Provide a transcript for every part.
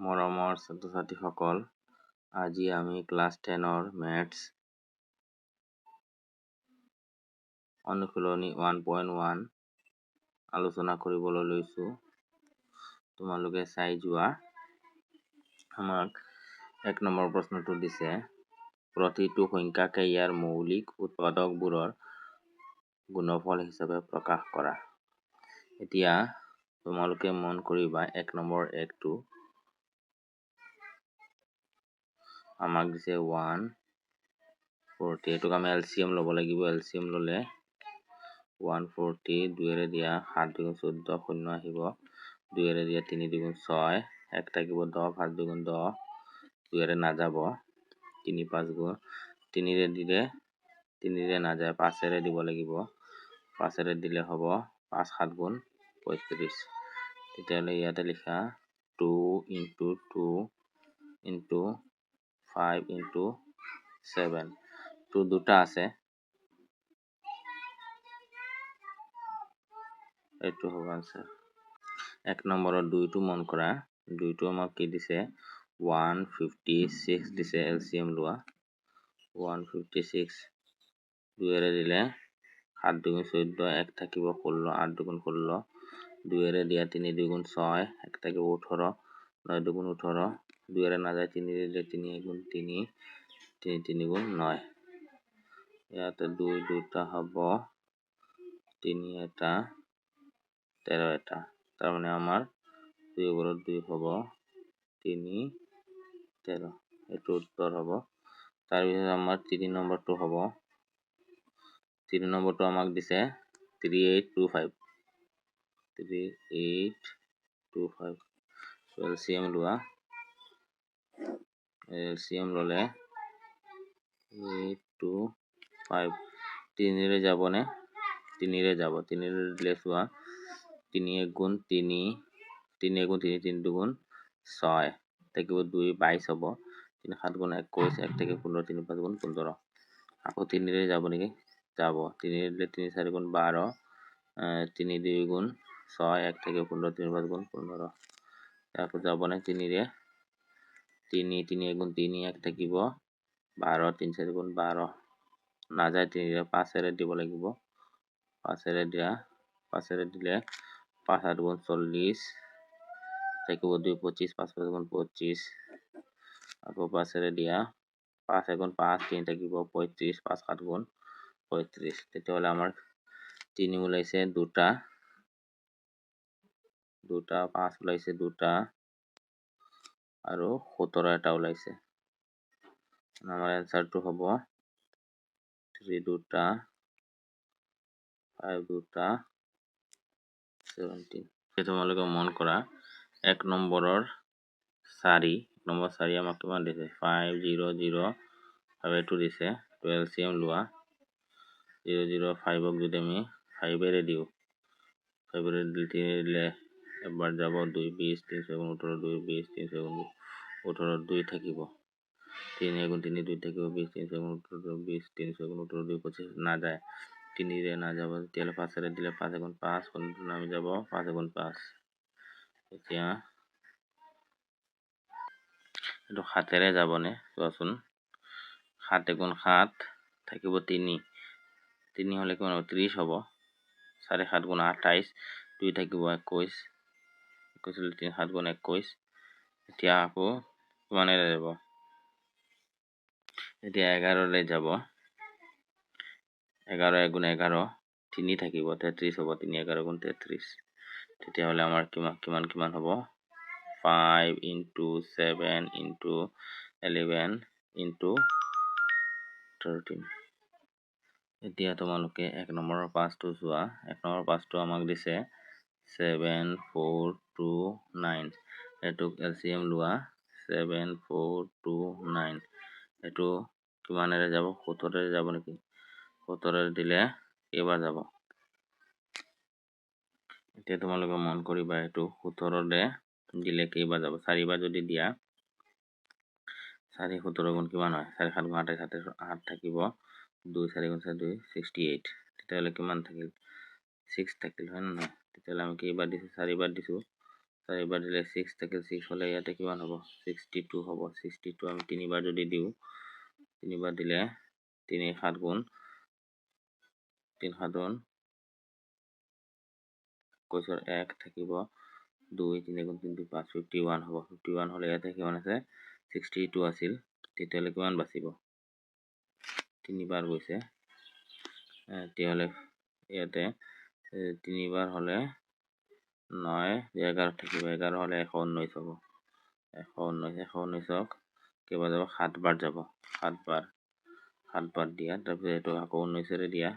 মৰমৰ ছাত্ৰ-ছাত্ৰীসকল, আজি আমি ক্লাছ 10ৰ মেথছ অনুশীলনী 1.1 আলোচনা কৰিবলৈ লৈছো। তোমালোকে চাই যোৱা। আমাক 1 নম্বৰ প্ৰশ্নটো দিছে, প্ৰতিটো সংখ্যাকে ইয়াৰ মৌলিক উৎপাদকবোৰৰ গুণফল হিচাপে প্ৰকাশ কৰা। এতিয়া তোমালোকে মন কৰিবা 1 নম্বৰ 1টো আমাক দিছে 140, এটোক আমি এলচিএম ল'ব লাগিব। এলচিএম ল'লে 140 2 দিয়া 7 2 14 শূন্য আহিব, 2 দিয়া 3 2 6 1 থাকিব 10 5 2 10 2 নাযাব, 3 5 গুণ 3 দিলে 3 নাযায়, 5 দিব লাগিব, 5 দিলে হ'ব 5 7 গুণ 35। তেতিয়াহ'লে ইয়াতে লিখা 2 × 2 × 5 × 7 2 দুটা আছে, এইটো হ'ব আনসাৰ। 1 নম্বৰৰ 2টো মন কৰা, 2টো আমাক কি দিছে 156 দিছে। এলচিএম লোৱা 156 2 দিলে 7 2 14 1 থাকিব 16 8 2 16 2 দিয়া 3 2 6 1 থাকিব 18 9 2 18 2 নাযায়, 3 দিলে 3 3 3 3 9। ইয়াতে 2 দুটা হ'ব, 3 এটা 13 এটা, তাৰ মানে আমাৰ 2 ওপৰত 2 হ'ব 3 13, এইটো উত্তৰ হ'ব। তাৰপিছত আমাৰ 3 নম্বৰটো হ'ব, 3 নম্বৰটো আমাক দিছে 3825 3825। এলচিএম লোৱা, এলচিএম ল'লে 825 3 যাবনে? 3 যাব, 3 দিলে চোৱা 3 গুণ 3 3 গুণ 3 3 2 6 থাকিব 2 22 হ'ব, 3 7 গুণ 21 1 থাকিব 15 3 5 গুণ 15। আকৌ 3 যাব নেকি? যাব, 3 দিলে 3 4 গুণ 12 3 2 গুণ 6 1 থাকিব 15 3 5 গুণ 15। আকৌ যাবনে 3 3 3 গুণ 3 1 থাকিব 12 3 4 গুণ 12 নাযায়, 3 5 দিব লাগিব, 5 দিয়া 5 দিলে 5 8 গুণ 40 থাকিব 2 25 5 5 গুণ 25, আকৌ 5 দিয়া 5 গুণ 5 3 থাকিব 35 5 7 গুণ 35। তেতিয়াহ'লে আমাৰ 3 ওলাইছে দুটা, 5 ওলাইছে দুটা আৰু 17 এটা ওলাইছে। আমাৰ এনসাৰটো হ'ব 3 দুটা 5 দুটা 17। তোমালোকে মন কৰা 1 নম্বৰৰ 4 আমাক কিমান দিছে 5 0 0 আৰু এইটো দিছে, এলচিএম লোৱা 0 0 5ক যদি আমি 5 দিওঁ 5 দিলে এবাৰ যাব 2 20 3 7 18 2 20 3 7 18 2 থাকিব, 3 গুণ 3 2 থাকিব 20 3 7 18 20 3 7 18 2 25 নাযায়, 3 নাযাব, তেতিয়াহ'লে 5 দিলে 5 গুণ 5 নামি যাব 5 গুণ 5। এতিয়া এইটো 7 যাবনে চোৱাচোন, 7 গুণ 7 থাকিব 3 3 হ'লে কিমান হ'ব 30 হ'ব, 4 7 গুণ 28 2 থাকিব 21 21 3 7 গুণ 21। এতিয়া আকৌ কিমানেৰে যাব, এতিয়া 11 যাব, 11 গুণ 11 3 থাকিব 33 হ'ব, 3 11 গুণ 33। তেতিয়াহ'লে আমাৰ কিমান হ'ব 5 × 7 × 11 × 13। এতিয়া তোমালোকে 1 নম্বৰৰ 5টো চোৱা, 1 নম্বৰ 5টো আমাক দিছে 7 4 2 9, এইটোক এলচিএম লোৱা 7 4 2 9, এইটো কিমানেৰে যাব 17 যাব নেকি, 17 দিলে কেইবাৰ যাব। এতিয়া তোমালোকে মন কৰিবা এইটো 17 দিলে কেইবাৰ যাব, 4 বাৰ যদি দিয়া 4 17 গুণ কিমান হয় 4 7 গুণ 28 8 থাকিব 2 4 গুণ 4 2 68। তেতিয়াহ'লে কিমান থাকিল 6 থাকিল, হয় নে নহয়? তেতিয়াহ'লে আমি কেইবাৰ দিছোঁ 4 বাৰ দিছোঁ, 4 বাৰ দিলে 6 থাকিল 6 হলে ইয়াতে কিমান হ'ব 62 হ'ব 62 আমি 3 বাৰ যদি দিও 3 বাৰ দিলে 3 7 গুণ 3 7 গুণ 21 1 থাকিব 2 3 গুণ 3 5 51 হ'ব 51 হলে ইয়াতে কিমান আছে 62 আছিল তেতিয়াহলে কিমান বাচিব 3 বাৰ গৈছে তেতিয়াহলে ইয়াতে 3 বাৰ হলে 9 11 থাকিব 11 হলে 119 হ'ব 119 কেইবাৰ যাব 7 বাৰ যাব 7 বাৰ দিয়া তাৰপিছত এইটো আকৌ 19 ৰে দিয়া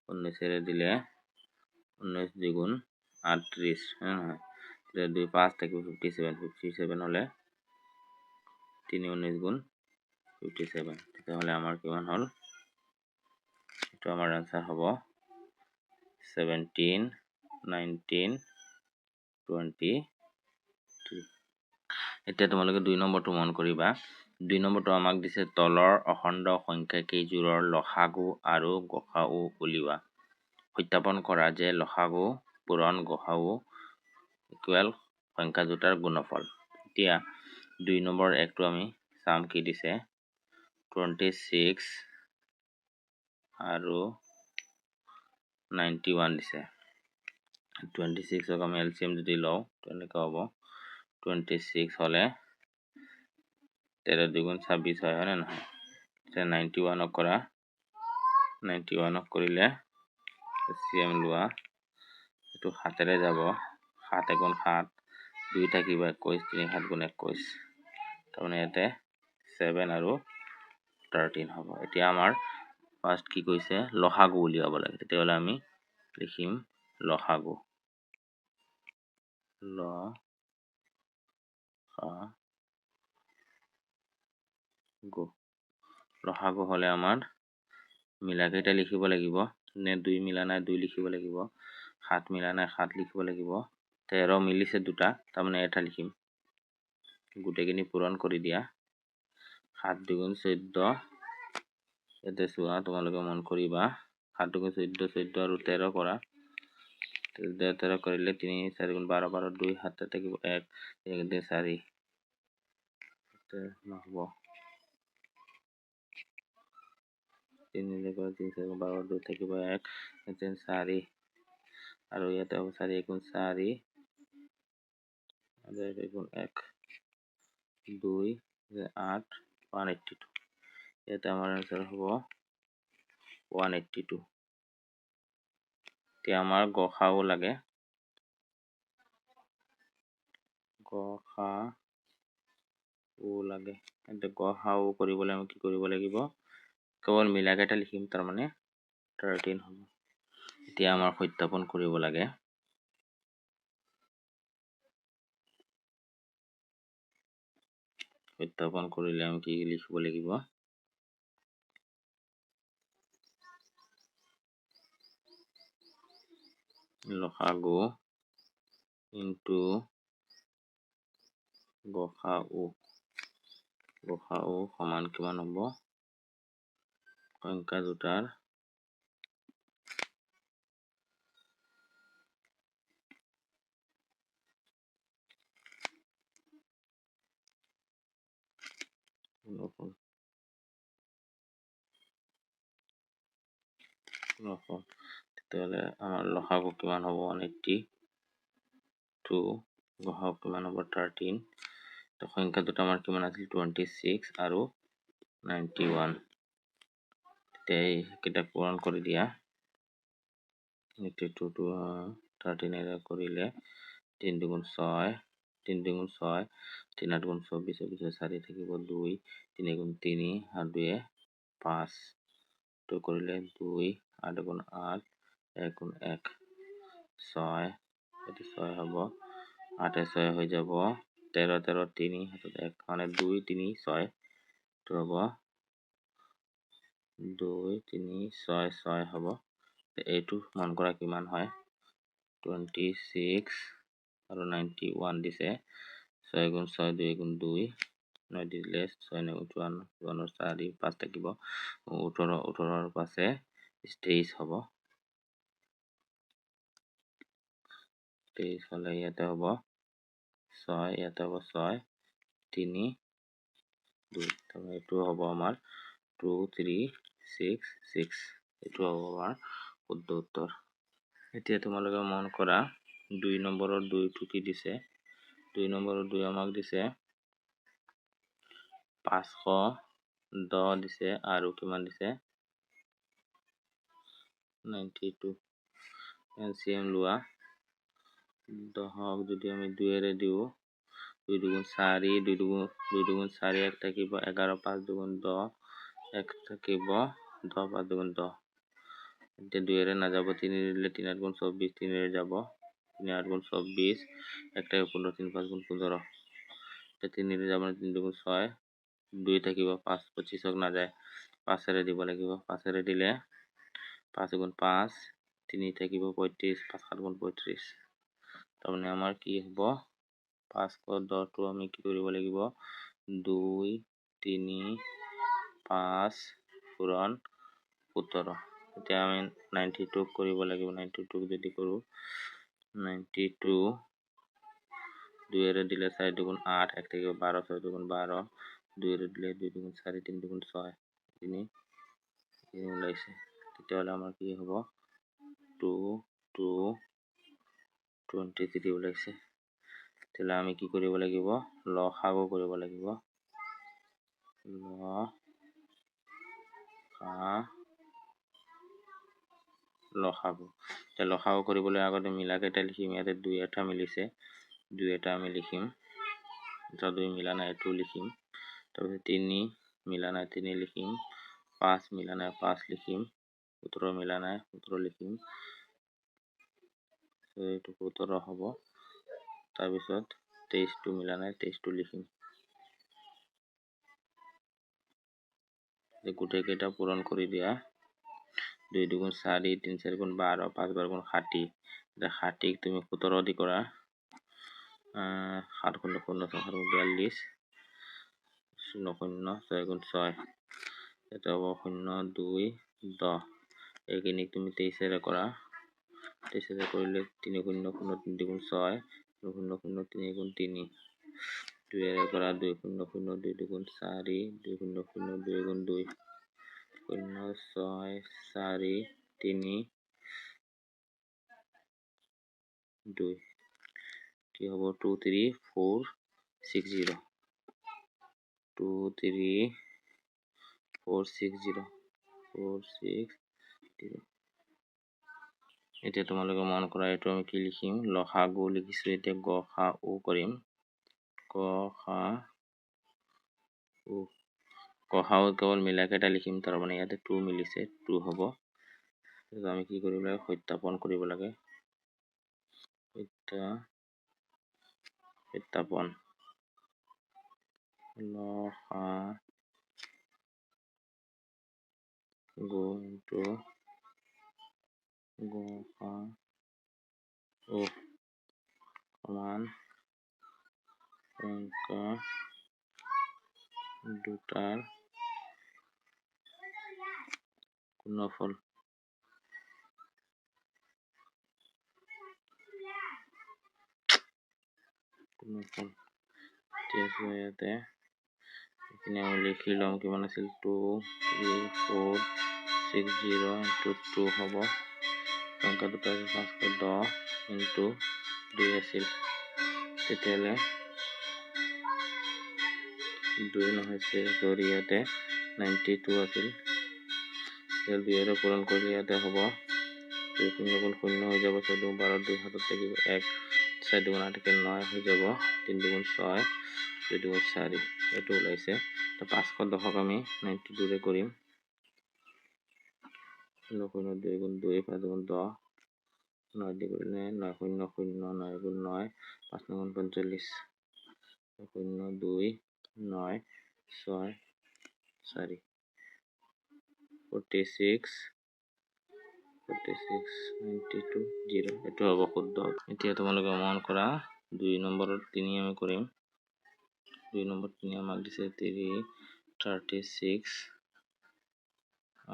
19 ৰে দিলে 19 দ্বিগুণ 38 হ্যাঁ নহয় তেতিয়া 2 5 থাকিব 57 হলে 3 19 গুণ 57 তেতিয়াহলে আমাৰ কিমান হল এইটো আমাৰ আনসাৰ হ'ব 17 19 23 এতিয়া তোমালোকে 2 নম্বৰটো মন কৰিবা 2 নম্বৰটো আমাক দিছে তলৰ অখণ্ড সংখ্যা কেইজোৰৰ লসাগু আৰু গসাউ উলিওৱা সত্যাপন কৰা যে লসাগু পূৰণ গসাউ ইকুৱেল সংখ্যা দুটাৰ গুণফল এতিয়া 2 নম্বৰ একটো আমি চাম কি দিছে 26 আৰু 91 দিছে 26 ক আমি এলসিএম যদি লও তেনেকা হ'ব 26 হলে 13 দুগুণ 26 হয় না নহয় এটা 91 কৰা 91 কৰিলে এলসিএম লোৱা এটো 7 ৰে যাব 7 গুণ 7 2 থাকিব 21 3 7 গুণ 21 তাৰমানে এতে 7 আৰু 13 হ'ব এতিয়া আমাৰ ফাৰ্স্ট কি কৈছে লসাগু উলিয়াব লাগে তেতিয়াহলে আমি লিখিম লসাগু লসাগু হলে আমাৰ মিলা কেইটা লিখিব লাগিব নে 2 মিলা নাই 2 লিখিব লাগিব 7 মিলা নাই 7 লিখিব লাগিব 13 মিলিছে দুটা তাৰমানে এটা লিখিম গুটেখিনি পূৰণ কৰি দিয়া 7 দুগুণ 14 এতে চোৱা তোমালোকে মন কৰিবা 7 দুগুণ 14 14 আৰু 13 কৰা 13 কৰিলে 3 4 গুণ 12 12 2 7 থাকিব 1 1 2 4 নহব 3 করে 3 4 12 2 থাকিব 1 3 4 আৰু ইয়াতে হ'ব 4 গুণ 4 আৰু 1 গুণ 1 2 8 182 ইয়াতে আমাৰ আনসাৰ হ'ব 182 এতিয়া আমাৰ গসাউ লাগে কিন্তু গসাউ কৰিবলৈ আমি কি কৰিব লাগিব কেৱল মিলাকেটা লিখিম তাৰ মানে 13 হ'ব এতিয়া আমাৰ সত্যাপন কৰিব লাগে সত্যাপন কৰিলে আমি কি লিখিব লাগিব লসাগু ইনটু গসাউ সমান কিমান হ'ব সংখ্যা দুটাৰ তেতিয়াহলে আমাৰ লসাগু কিমান হ'ব 182 গসাউ কিমান হ'ব 13 তো সংখ্যা দুটা আমাৰ কিমান আছিল 26 আৰু 91 তেই কিটা পূৰণ কৰি দিয়া 82 to 13 এৰা কৰিলে 3 দুগুণ 6 3 দুগুণ 6 3 8 গুণ 24 24 4 থাকিব 2 3 গুণ 3 আৰু 2 5 তো কৰিলে 2 8 গুণ 8 1 গুণ 1 6 এটো 6 হ'ব 8 6 হৈ যাব 13 13 3 হাতত 1 মানে 2 3 6 তো হ'ব 2 3 6 6 হ'ব এইটো মন কৰা কিমান হয় 26 আৰু 91 দিছে 6 গুণ 6 2 গুণ 2 9 দিলে 6 9 51 4 5 থাকিব 18 18 পাছে 23 হ'ব 23 হলে ইয়াতে হ'ব 6 ইয়াতে হ'ব 6 3 2 তাহলে এইটো হ'ব আমাৰ 2 3 6 6 এইটো হ'ব আমাৰ শুদ্ধ উত্তৰ। এতিয়া তোমালোকে মন কৰা 2 নম্বৰৰ 2টো কি দিছে 2 নম্বৰৰ 2 আমাক দিছে 510 দিছে আৰু কিমান দিছে 92 এলসিএম লোৱা 10ক যদি আমি 2 এৰে দিও 2 দুগুণ 4 2 দুগুণ 4 1 থাকিব 11 5 দুগুণ 10 1 থাকিব 10 5 দুগুণ 10 এতিয়া 2 এৰে না যাব 3 দিলে 3 8 গুণ 24 3 এৰে যাব 3 8 গুণ 24 1 থাকিব 15 3 5 গুণ 15 এতিয়া 3 এৰে যাব 3 দুগুণ 6 2 থাকিব 5 25ক না যায় 5 এৰে দিব লাগিব 5 এৰে দিলে 5 গুণ 5 3 থাকিব 35 5 7 গুণ 35 তাৰমানে আমাৰ কি হ'ব 510টো আমি কি কৰিব লাগিব 2 3 5 পূৰণ 17 এতিয়া আমি 92 কৰিব লাগিব 92 যদি কৰো 92 2 এৰে দিলে 4 দুগুণ 8 1 থাকিব 12 6 দুগুণ 12 2 এৰে দিলে 2 দুগুণ 4 3 দুগুণ 6 তিনি ওলাইছে তেতিয়াহ'লে আমাৰ কি হ'ব 2 2 23 ওলাইছে তেতিয়াহ'লে আমি কি কৰিব লাগিব লসাগু কৰিব লাগিব লসাগু লসাগু কৰিবলৈ আগতে মিলা কেইটা লিখিম ইয়াতে 2 এটা মিলিছে 2 এটা আমি লিখিম 2 মিলা নাই 2 লিখিম তাৰপিছত 3 মিলা নাই 3 লিখিম 5 মিলা নাই 5 লিখিম 17 মিলা নাই 17 লিখিম এইটো 17 হ'ব তাৰপিছত 23টো মিলা নাই 23টো লিখিম গোটেই কেইটা পূৰণ কৰি দিয়া 2 দুগুণ 4 3 4 গুণ 12 5 12 গুণ 60 এটা 60ক তুমি 17 দি কৰা 7 গুণ 0 6 গুণ 42 0 0 6 গুণ 6 এটা হ'ব 0 2 10 এইখিনিক তুমি 23 এৰে কৰা 23 এৰে কৰিলে 3 0 0 3 দুগুণ 6 0 0 3 গুণ 3 2 এৰে কৰা 2 0 0 2 দুগুণ 4 2 0 0 2 গুণ 2 0 6 4 3 2 কি হ'ব 2 3 4 6 0 2 3 4 6 0 4 6 0 এতিয়া তোমালোকে মন কৰা এইটো আমি কি লিখিম লসাগু লিখিছো এতিয়া গসাউ কৰিম গসাউ কেৱল মিলা কেইটা লিখিম তাৰ মানে ইয়াতে 2 মিলিছে 2 হ'ব আমি কি কৰিব লাগে সত্যাপন কৰিব লাগে সত্যাপন লসাগু ইনটু গসাউ সমান সংখ্যা দুটাৰ গুণফল ইয়াতে এইখিনি আমি লিখি লম কিমান আছিল 2 3 4 6 0 ইনটু 2 হ'ব সংখ্যা দুটা 510 ইনটু 2 আছিল তেতিয়াহ'লে 2 নহৈছে সৰি ইয়াতে 92 আছিল 2 এৰে পূৰণ কৰিলে ইয়াতে হ'ব 2 0 গুণ 0 হৈ যাব 6 দুগুণ 12 2 হাতত থাকিব 1 4 দুগুণ 8 9 হৈ যাব 3 দুগুণ 6 2 দুগুণ 4 এইটো ওলাইছে তো 510ক আমি 92 ৰে কৰিম 0 2 গুণ 2 5 গুণ 10 9 দি কৰিলে 9 0 0 9 গুণ 9 5 গুণ 45 0 2 9 6 4 46 92 0 এইটো হ'ব শুদ্ধ এতিয়া তোমালোকে মন কৰা 2 নম্বৰৰ 3 আমি কৰিম 2 নম্বৰ 3 আমাক দিছে 3 36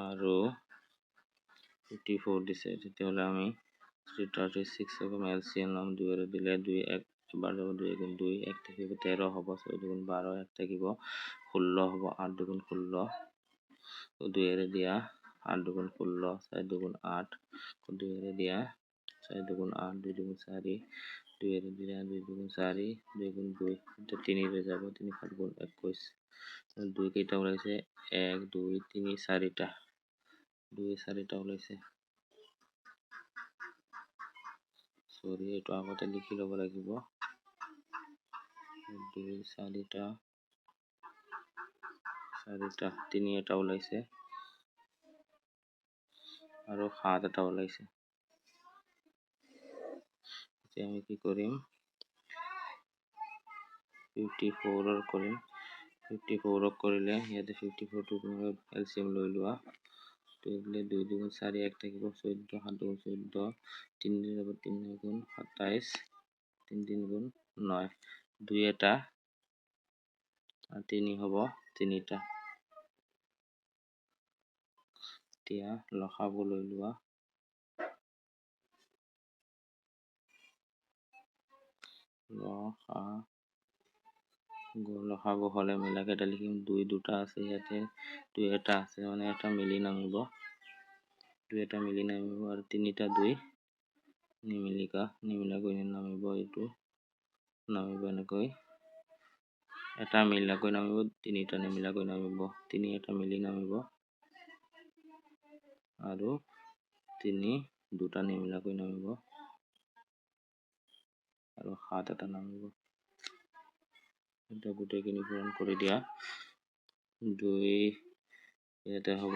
আৰু 54 দিছে তেতিয়াহ'লে আমি 36 ক এলচিএম ল'ম 2 এৰে দিলে 2 1 বাৰ যাব 2 গুণ 2 1 থাকিব 13 হ'ব 6 দুগুণ 12 1 থাকিব 16 হ'ব 8 দুগুণ 16 2 এৰে দিয়া 8 দুগুণ 16 4 দুগুণ 8 2 এৰে দিয়া 4 দুগুণ 8 2 দুগুণ 4 2 এৰে দিয়া 2 দুগুণ 4 2 গুণ 2 এটা 3 ৰে যাব 3 7 গুণ 21 2 কেইটা ওলাইছে 1 2 3 4টা 2 4টা ওলাইছে সরি এটা আগতে লিখি লব লাগিব 2 4টা 3 এটা ওলাইছে আৰু 7 এটা ওলাইছে এতিয়া আমি কি কৰিম 54 কৰিম 54 কৰিলে ইয়াতে 54 টো এলসিএম লৈ লোৱা তো দিলে 2 দুগুণ 4 1 থাকিব 14 7 দুগুণ 14 3 ৰে যাব 3 গুণ 27 3 3 গুণ 9 2 এটা আর 3 হ'ব 3টা এতিয়া লসাগু লৈ লোৱা লসাগু হলে মিলাকে এটা লিখিম 2 দুটা আছে ইয়াতে 2 এটা আছে মানে এটা মিলি নামিব 2 এটা মিলি নামিব আর 3টা 2 নিমিলাকৈ নামিব এইটো নামিব এনেকৈ এটা মিলাকৈ নামিব 3টা নিমিলাকৈ নামিব 3 এটা মিলি নামিব আৰু 3 দুটা নিমিলাকৈ নামিব আৰু 7 এটা নামিব এটা গোটেইখিনি পূৰণ কৰি দিয়া 2 ইয়াতে হ'ব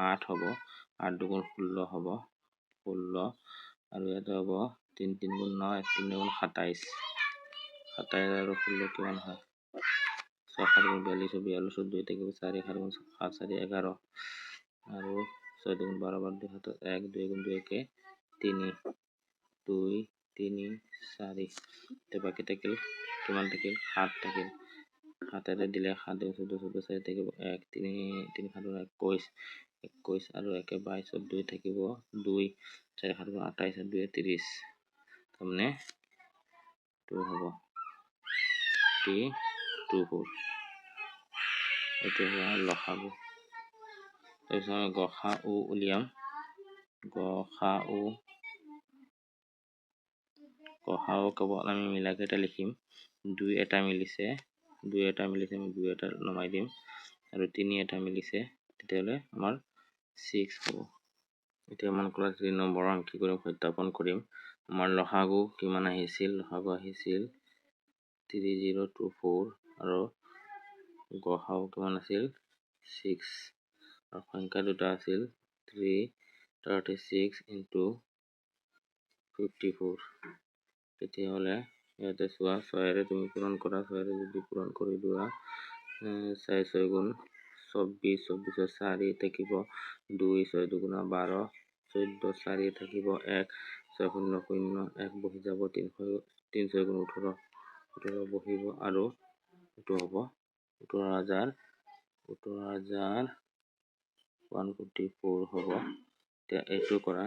8 হ'ব 8 দুগুণ 16 হ'ব 16 আৰু ইয়াতে হ'ব 3 3 গুণ 9 3 গুণ 27 27 আৰু 16 কিমান হয় 6 7 গুণ 42 42 2 থাকিব 4 7 গুণ 7 4 11 আৰু 6 দুগুণ 12 12 2 হাতত 1 2 গুণ 2 কে 3 2 3 4 তে বাকি থাকিল কিমান থাকিল 7 থাকিল 7 এৰে দিলে 7 14 14 4 থাকিব 1 3 3 7 21 21 আৰু 1 22 2 থাকিব 2 4 7 28 2 30 তারমানে 2 হ'ব 3 2 4 এটা হলো লসাগু তাৰপিছত আমি গসাউ উলিয়াম গসাউ কেৱল আমি মিলাকে এটা লিখিম 2 এটা মিলিছে 2 এটা মিলিছে আমি 2 এটা নমাই দিম আৰু 3 এটা মিলিছে তেতিয়াহলে আমাৰ 6 হ'ব এতিয়া মান ক্লাস 3 নম্বৰ আমি কি কৰিম সত্যাপন কৰিম আমাৰ লসাগু কিমান আহিছিল লসাগু আহিছিল 3024 আৰু গসাউ কিমান আছিল 6 আৰু সংখ্যা দুটা আছিল 336 into 54 তেতিয়াহলে ইয়াতে চোৱা 6 ৰে তুমি পূৰণ কৰা 6 ৰে যদি পূৰণ কৰি দিয়া 4 6 গুণ 24 24 4 থাকিব 2 6 দুগুণ 12 14 4 থাকিব 1 6 0 0 1 বহি যাব 3 6 গুণ 18 18 বহিব আৰু এটো হ'ব 14144 হ'ব এতিয়া এইটো কৰা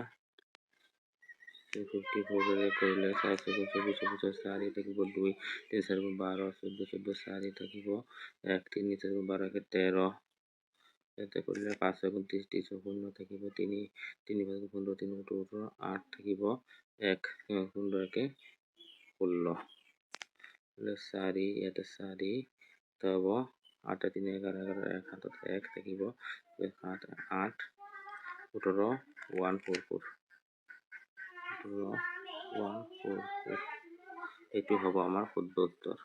54 ৰে কৰিলে 4 6 24 24 4 থাকিব 2 3 4 12 14 14 4 থাকিব 1 3 4 12 কে 13 এতে কৰিলে 5 6 30 30 0 থাকিব 3 3 5 15 3 18 8 থাকিব 1 15 কে 16 4 ইয়াতে 4 তব 8 3 11 11 1 হাতত 1 থাকিব 7 8 18 144 144 এইটো হ'ব আমাৰ শুদ্ধ উত্তৰ